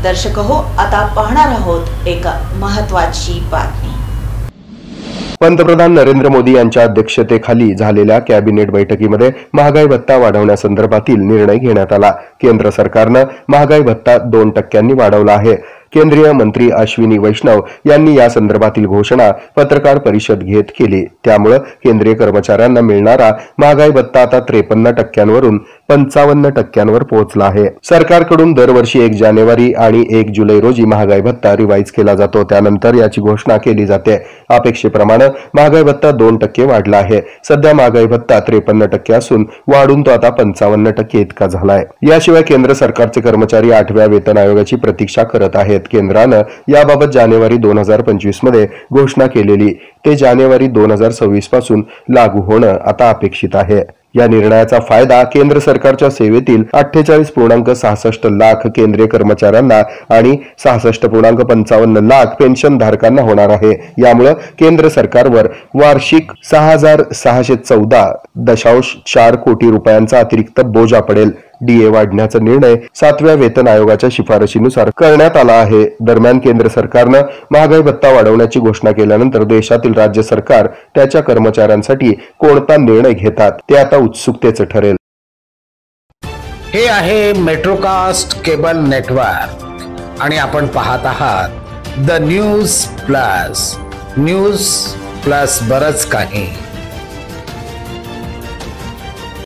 दर्शक हो, आता पाहणार आहोत एक महत्त्वाची बातमी। पंतप्रधान नरेंद्र मोदी यांच्या अध्यक्षतेखाली झालेल्या कॅबिनेट बैठकीमध्ये महागाई भत्ता वाढवण्यासंदर्भातील निर्णय घेण्यात आला। केंद्र सरकारनं महागाई भत्ता 2% वाढवला आहे। केंद्रीय मंत्री अश्विनी वैष्णव यांनी या संदर्भातील घोषणा पत्रकार परिषद घेत केली। त्यामुळे केंद्रीय कर्मचाऱ्यांना मिळणारा महागाई भत्ता आता 53% 55% पोहोचला आहे। सरकारकडून दरवर्षी 1 जानेवारी आणि 1 जुलै रोजी महागाई भत्ता रिवाईज केला जातो, त्यानंतर याची घोषणा केली जाते। अपेक्षेप्रमाणे महागाई भत्ता 2% वाढला आहे। सध्या महागाई भत्ता 53% असून वाढून तो आता 55% इतका झालाय। याशिवाय केंद्र सरकारचे कर्मचारी 8व्या वेतन आयोगाची प्रतीक्षा करत आहेत। केंद्रानं याबाबत जानेवारी 2025 मध्ये घोषणा केलेली ते जानेवारी 2026 पासून लागू होणं आता अपेक्षित आहे। या निर्णयाचा फायदा केंद्र सरकारच्या सेवेतील 48.66 लाख केंद्रीय कर्मचाऱ्यांना आणि 66.55 लाख पेन्शनधारकांना होणार आहे। यामुळे केंद्र सरकारवर वार्षिक 6,614.4 कोटी रुपयांचा अतिरिक्त बोजा पडेल। डीए वाढण्याचा निर्णय 7व्या वेतन आयोगाच्या शिफारशीनुसार करण्यात आला आहे। दरम्यान केंद्र सरकारनं महागाई भत्ता वाढवण्याची घोषणा केल्यानंतर देशातील राज्य सरकार त्याच्या कर्मचाऱ्यांसाठी कोणता निर्णय घेतात ते आता उत्सुकतेचं ठरेल। हे आहे मेट्रोकास्ट केबल नेटवर्क आणि आपण पाहत आहात द न्यूज प्लस बरच काही।